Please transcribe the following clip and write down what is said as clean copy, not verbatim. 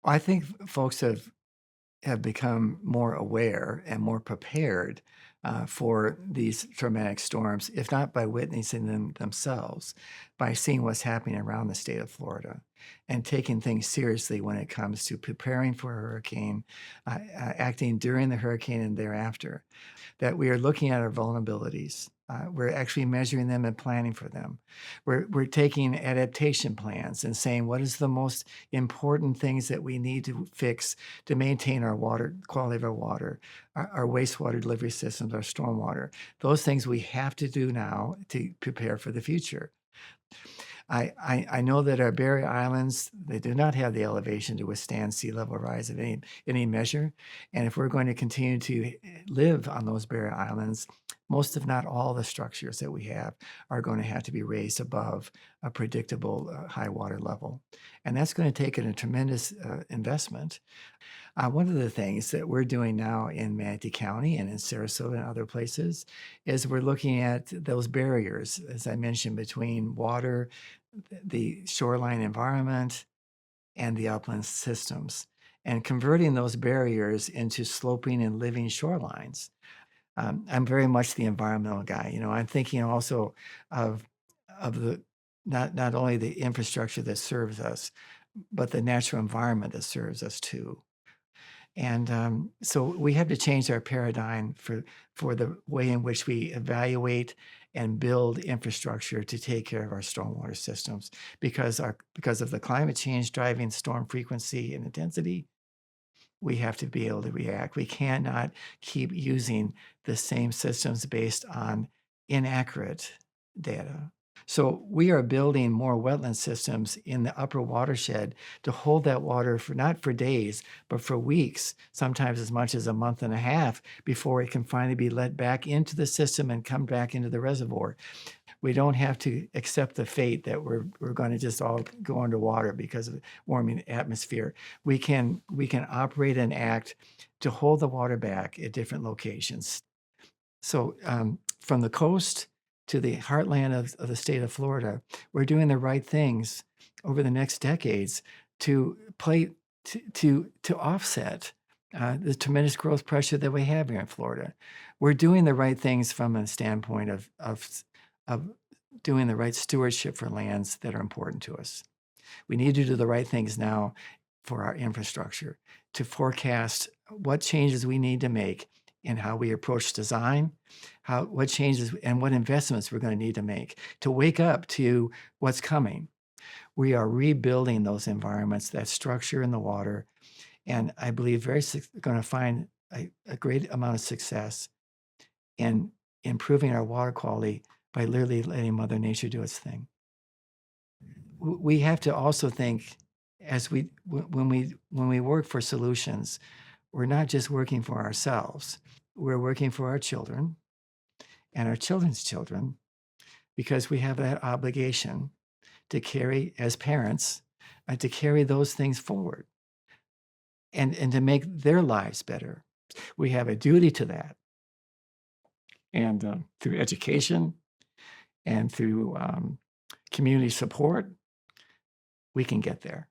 I think folks have become more aware and more prepared for these traumatic storms, if not by witnessing them themselves, by seeing what's happening around the state of Florida and taking things seriously when it comes to preparing for a hurricane, acting during the hurricane and thereafter. That we are looking at our vulnerabilities. We're actually measuring them and planning for them. We're taking adaptation plans and saying what is the most important things that we need to fix to maintain our water quality of our water, our wastewater delivery systems, our stormwater. Those things we have to do now to prepare for the future. I know that our Barrier Islands, they do not have the elevation to withstand sea level rise of any measure. And if we're going to continue to live on those Barrier Islands, most, if not all, the structures that we have are going to have to be raised above a predictable high water level. And that's going to take a tremendous investment. One of the things that we're doing now in Manatee County and in Sarasota and other places is we're looking at those barriers, as I mentioned, between water, the shoreline environment, and the upland systems, and converting those barriers into sloping and living shorelines. I'm very much the environmental guy. I'm thinking also of the not only the infrastructure that serves us, but the natural environment that serves us too. And so we have to change our paradigm for the way in which we evaluate and build infrastructure to take care of our stormwater systems because of the climate change driving storm frequency and intensity. We have to be able to react. We cannot keep using the same systems based on inaccurate data. So we are building more wetland systems in the upper watershed to hold that water for not for days, but for weeks, sometimes as much as a month and a half before it can finally be let back into the system and come back into the reservoir. We don't have to accept the fate that we're going to just all go underwater because of warming atmosphere. We can operate and act to hold the water back at different locations. So from the coast to the heartland of the state of Florida, we're doing the right things over the next decades to offset the tremendous growth pressure that we have here in Florida. We're doing the right things from a standpoint of doing the right stewardship for lands that are important to us. We need to do the right things now for our infrastructure to forecast what changes we need to make in how we approach design, what changes and what investments we're going to need to make to wake up to what's coming. We are rebuilding those environments, that structure in the water, and I believe going to find a great amount of success in improving our water quality by literally letting Mother Nature do its thing. We have to also think when we work for solutions, we're not just working for ourselves. We're working for our children and our children's children because we have that obligation to carry, as parents, to carry those things forward and to make their lives better. We have a duty to that. And through education and through community support, we can get there.